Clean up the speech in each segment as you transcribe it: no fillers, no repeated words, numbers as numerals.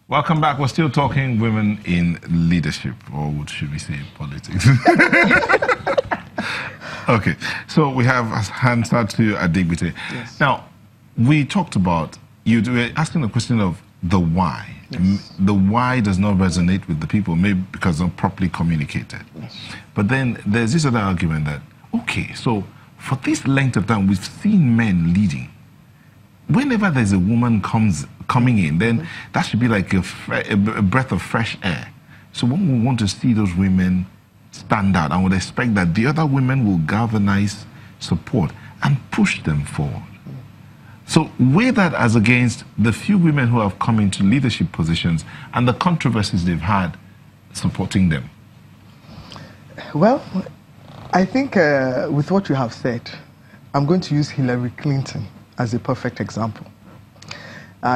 Welcome back. We're still talking women in leadership, or what should we say, politics? Okay, so we have answered to Adegbite. Yes. Now, we talked about, you were asking the question of the why. Yes. The why does not resonate with the people, maybe because they're not properly communicated. Yes. But then there's this other argument that, okay, so for this length of time, we've seen men leading. Whenever there's a woman coming in, then that should be like a breath of fresh air. So when we want to see those women stand out, I would expect that the other women will galvanize support and push them forward. So weigh that as against the few women who have come into leadership positions and the controversies they've had supporting them. Well, I think with what you have said, I'm going to use Hillary Clinton as a perfect example.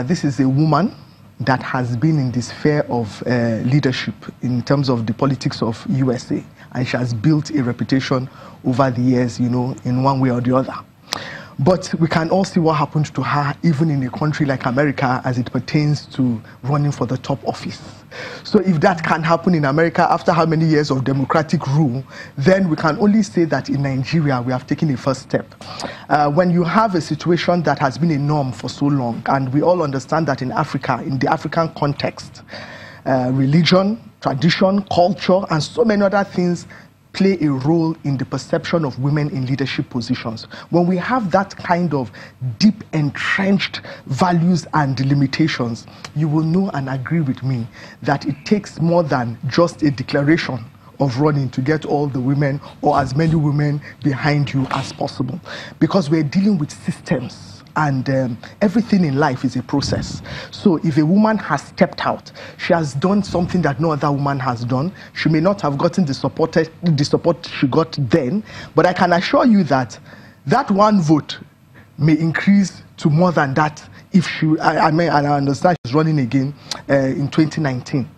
This is a woman that has been in the sphere of leadership in terms of the politics of USA, and she has built a reputation over the years, you know, in one way or the other. But we can all see what happened to her even in a country like America as it pertains to running for the top office. So if that can happen in America after how many years of democratic rule, then we can only say that in Nigeria we have taken a first step. When you have a situation that has been a norm for so long, and we all understand that in Africa, in the African context, religion, tradition, culture, and so many other things play a role in the perception of women in leadership positions. When we have that kind of deep entrenched values and limitations, you will know and agree with me that it takes more than just a declaration of running to get all the women or as many women behind you as possible. Because we're dealing with systems, and everything in life is a process. So if a woman has stepped out, she has done something that no other woman has done. She may not have gotten the support she got then, but I can assure you that that one vote may increase to more than that if she, I understand she's running again in 2019.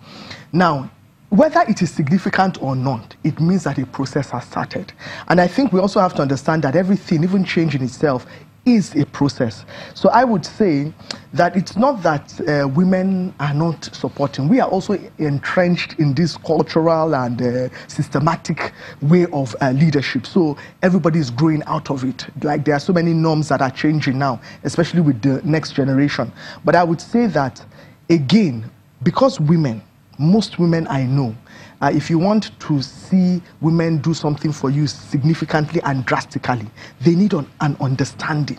Now, whether it is significant or not, it means that a process has started. And I think we also have to understand that everything, even change in itself, is a process. So I would say that it's not that women are not supporting. We are also entrenched in this cultural and systematic way of leadership. So everybody is growing out of it. Like there are so many norms that are changing now, especially with the next generation. But I would say that, again, because women, most women I know, if you want to see women do something for you significantly and drastically, they need an understanding.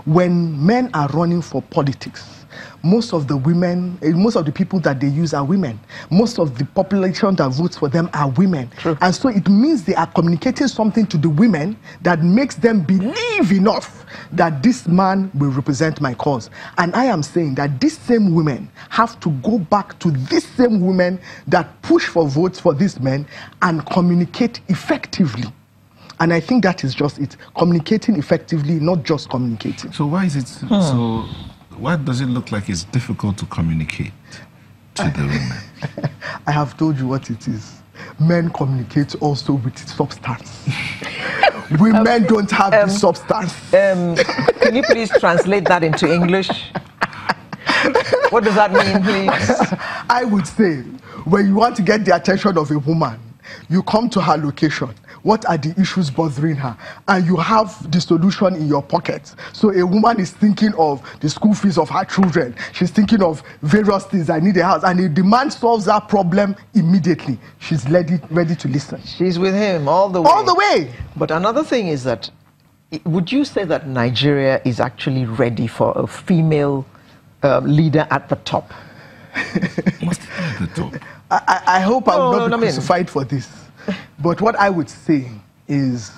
When men are running for politics, most of the women, most of the people that they use are women. Most of the population that votes for them are women. True. And so it means they are communicating something to the women that makes them believe enough that this man will represent my cause. And I am saying that these same women have to go back to these same women that push for votes for these men and communicate effectively. And I think that is just it. Communicating effectively, not just communicating. So why is it so? Why does it look like it's difficult to communicate to the women? I have told you what it is. Men communicate also with substance. Women don't have the substance. Can you please translate that into English? What does that mean, please? I would say, when you want to get the attention of a woman, you come to her location. What are the issues bothering her? And you have the solution in your pocket. So a woman is thinking of the school fees of her children. She's thinking of various things. I need a house. And if the man solves that problem immediately, she's ready to listen. She's with him all the way. All the way. But another thing is that, would you say that Nigeria is actually ready for a female leader at the top? What's at the top? I hope I will not be crucified for this. But what I would say is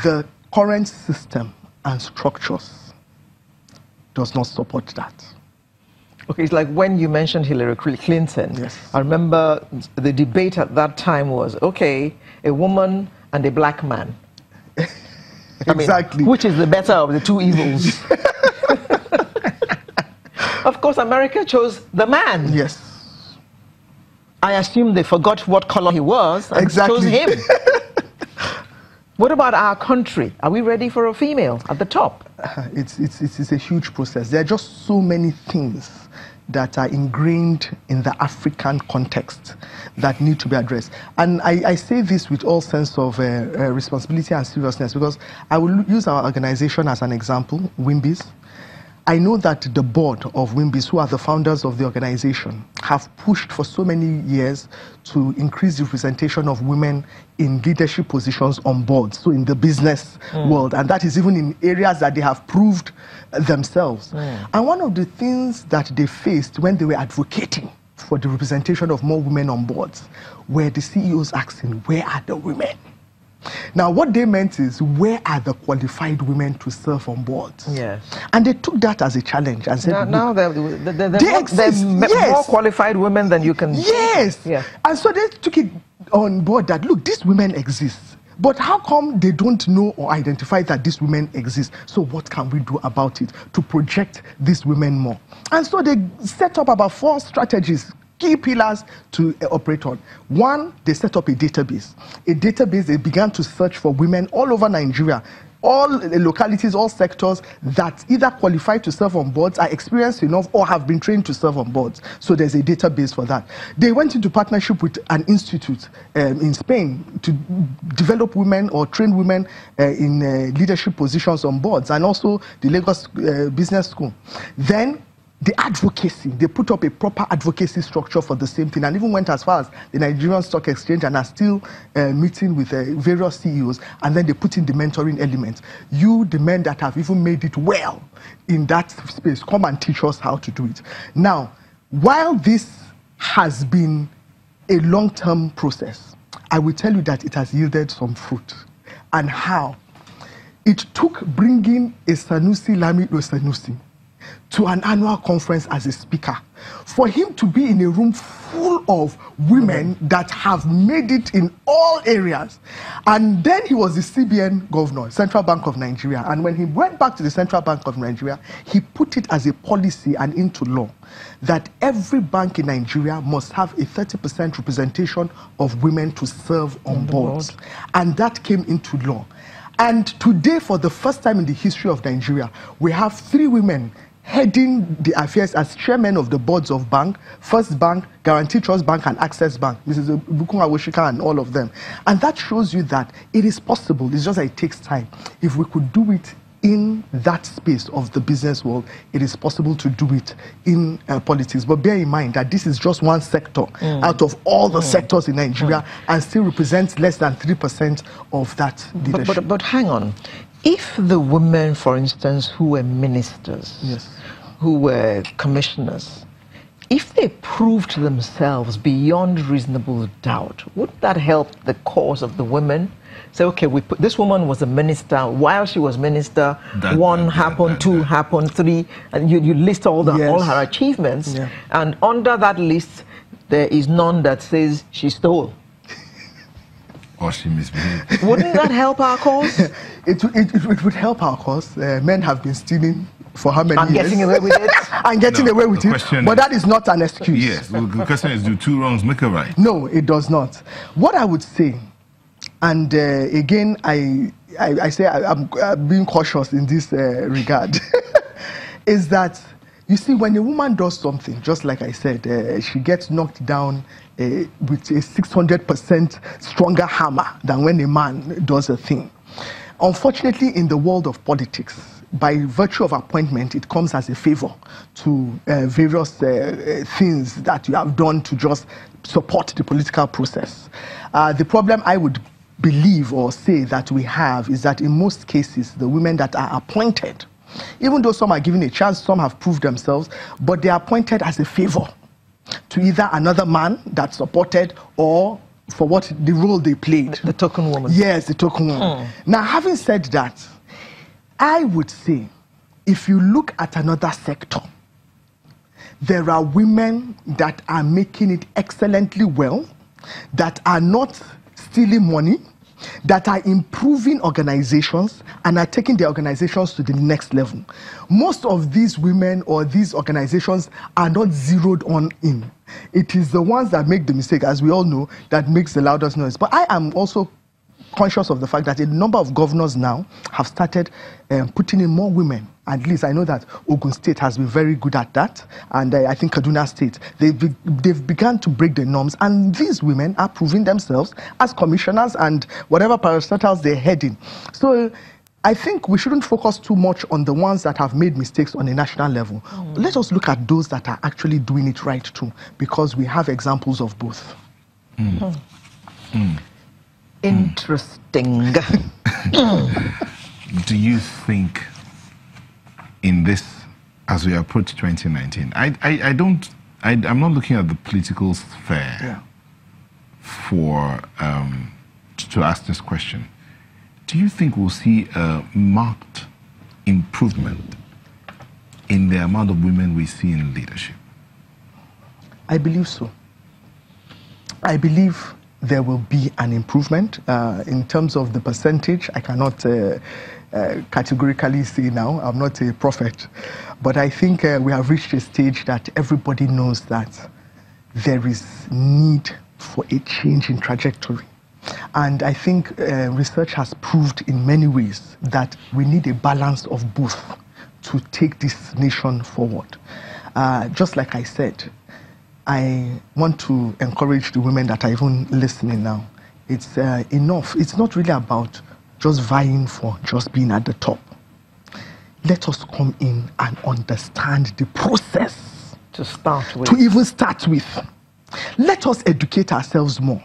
the current system and structures does not support that. Okay, it's like when you mentioned Hillary Clinton. Yes. I remember the debate at that time was, okay, a woman and a black man. Exactly. Which is the better of the two evils? Of course, America chose the man. Yes. I assume they forgot what color he was and chose him. What about our country? Are we ready for a female at the top? It's a huge process. There are just so many things that are ingrained in the African context that need to be addressed. And I say this with all sense of responsibility and seriousness, because I will use our organization as an example, WIMBIS. I know that the board of WIMBIS, who are the founders of the organization, have pushed for so many years to increase the representation of women in leadership positions on boards, so in the business world, and that is even in areas that they have proved themselves. And one of the things that they faced when they were advocating for the representation of more women on boards were the CEOs asking, where are the women? Now, what they meant is, where are the qualified women to serve on boards? Yes. And they took that as a challenge and said, now they're more qualified women than you can... Yes. Yeah. And so they took it on board that, look, these women exist. But how come they don't know or identify that these women exist? So what can we do about it to project these women more? And so they set up about 4 strategies, key pillars to operate on. One, they set up a database. They began to search for women all over Nigeria, all localities, all sectors that either qualify to serve on boards, are experienced enough, or have been trained to serve on boards. So there's a database for that. They went into partnership with an institute in Spain to develop women or train women in leadership positions on boards, and also the Lagos Business School. Then the advocacy, they put up a proper advocacy structure for the same thing, and even went as far as the Nigerian Stock Exchange, and are still meeting with various CEOs, and then they put in the mentoring element. You, the men that have even made it well in that space, come and teach us how to do it. Now, while this has been a long-term process, I will tell you that it has yielded some fruit. And how? It took bringing a Sanusi Lamido Sanusi to an annual conference as a speaker, for him to be in a room full of women that have made it in all areas. And then he was the CBN governor, Central Bank of Nigeria. And when he went back to the Central Bank of Nigeria, he put it as a policy and into law that every bank in Nigeria must have a 30% representation of women to serve on boards. And that came into law. And today, for the first time in the history of Nigeria, we have 3 women heading the affairs as chairmen of the boards of bank, First Bank, Guarantee Trust Bank, and Access Bank. Mrs. Bukunga Woshika and all of them. And that shows you that it is possible. It's just that it takes time. If we could do it in that space of the business world, it is possible to do it in politics. But bear in mind that this is just one sector out of all the sectors in Nigeria, and still represents less than 3% of that leadership. But hang on. If the women, for instance, who were ministers, who were commissioners, if they proved themselves beyond reasonable doubt, wouldn't that help the cause of the women? Say, okay, this woman was a minister. While she was minister, 1 happened, 2 happened, 3, and you list all her achievements. Yeah. And under that list, there is none that says she stole. Or she misbehaved. Wouldn't that help our cause? It would help our cause. Men have been stealing for how many years? Getting away with it. And getting away with it. But that is not an excuse. Yes. Well, the question is, do 2 wrongs make a right? No, it does not. What I would say, and again, I say I'm being cautious in this regard, is that, you see, when a woman does something, just like I said, she gets knocked down with a 600% stronger hammer than when a man does a thing. Unfortunately, in the world of politics, by virtue of appointment, it comes as a favor to various things that you have done to just support the political process. The problem I would believe or say that we have is that in most cases, the women that are appointed, even though some are given a chance, some have proved themselves, but they are appointed as a favor to either another man that supported, or for what the role they played. The token woman. Yes, the token woman. Now, having said that, I would say, if you look at another sector, there are women that are making it excellently well, that are not stealing money, that are improving organizations and are taking their organizations to the next level. Most of these women or these organizations are not zeroed on in. It is the ones that make the mistake, as we all know, that makes the loudest noise. But I am also conscious of the fact that a number of governors now have started putting in more women At least I know that Ogun State has been very good at that, and I think Kaduna State, they've begun to break the norms, and these women are proving themselves as commissioners and whatever parastatals they're heading. So I think we shouldn't focus too much on the ones that have made mistakes on a national level. Let us look at those that are actually doing it right too, because we have examples of both. Interesting. Do you think in this, as we approach 2019, I'm not looking at the political sphere for to ask this question. Do you think we'll see a marked improvement in the amount of women we see in leadership? I believe so. I believe there will be an improvement. In terms of the percentage, I cannot categorically say now. I'm not a prophet. But I think we have reached a stage that everybody knows that there is need for a change in trajectory. And I think research has proved in many ways that we need a balance of both to take this nation forward. Just like I said, I want to encourage the women that are even listening now. It's enough. It's not really about just vying for just being at the top. Let us come in and understand the process to start with. To even start with. Let us educate ourselves more.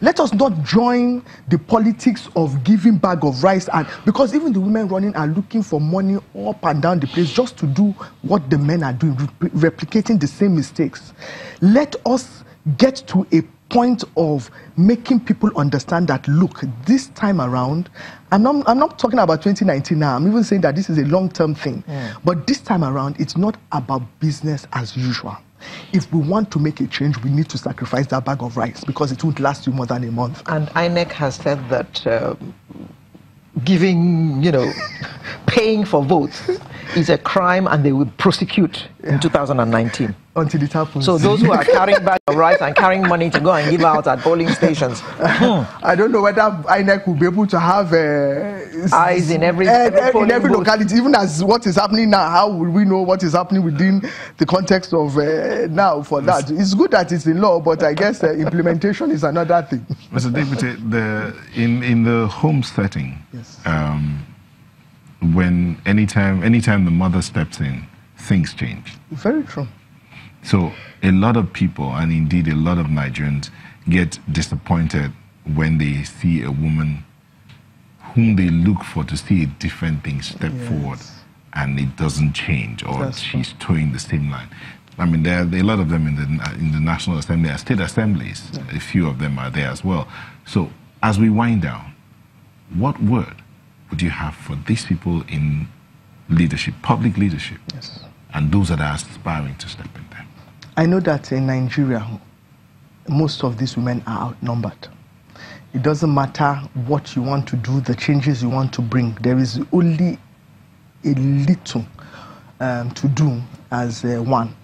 Let us not join the politics of giving bag of rice, and because even the women running are looking for money up and down the place just to do what the men are doing, replicating the same mistakes. Let us get to a point of making people understand that, look, this time around, I'm not talking about 2019 now, I'm even saying that this is a long-term thing. But this time around, it's not about business as usual. If we want to make a change, we need to sacrifice that bag of rice because it won't last you more than a month. And INEC has said that giving, paying for votes is a crime, and they will prosecute in 2019. Until it happens. So those who are carrying bags of rice and carrying money to go and give out at polling stations. I don't know whether INEC will be able to have eyes in every locality, even as what is happening now. How will we know what is happening within the context of now for that? It's good that it's in law, but I guess implementation is another thing. Mr. Adegbite, in the home setting, yes. When anytime the mother steps in, things change. Very true. So a lot of people, and indeed a lot of Nigerians, get disappointed when they see a woman whom they look for to see a different thing step forward, and it doesn't change, or she's towing the same line. I mean, there are a lot of them in the National Assembly, state assemblies. A few of them are there as well. So as we wind down, what word would you have for these people in leadership, public leadership, and those that are aspiring to step in there? I know that in Nigeria, most of these women are outnumbered. It doesn't matter what you want to do, the changes you want to bring. There is only a little to do as one.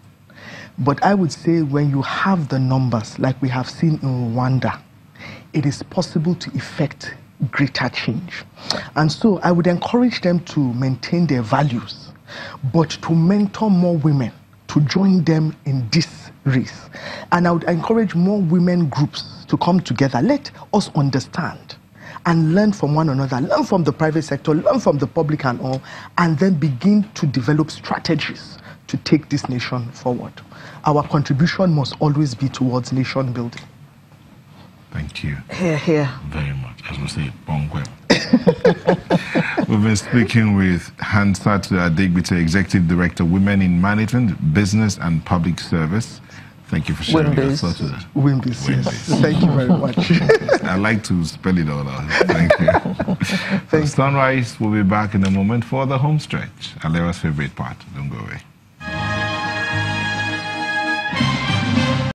But I would say when you have the numbers, like we have seen in Rwanda, it is possible to effect greater change. And so I would encourage them to maintain their values, but to mentor more women, to join them in this race. And I would encourage more women groups to come together. Let us understand and learn from one another, learn from the private sector, learn from the public and all, and then begin to develop strategies to take this nation forward. Our contribution must always be towards nation building. Thank you. Hear, hear. Very much. As we say, bongwe. We've been speaking with Hansat Adegbite, Executive Director, Women in Management, Business and Public Service. Thank you for sharing your thoughts with us. Wimbis, yes. Thank you very much. I like to spell it all out. Thank you. Sunrise will be back in a moment for the home stretch, Alera's favorite part. Don't go away.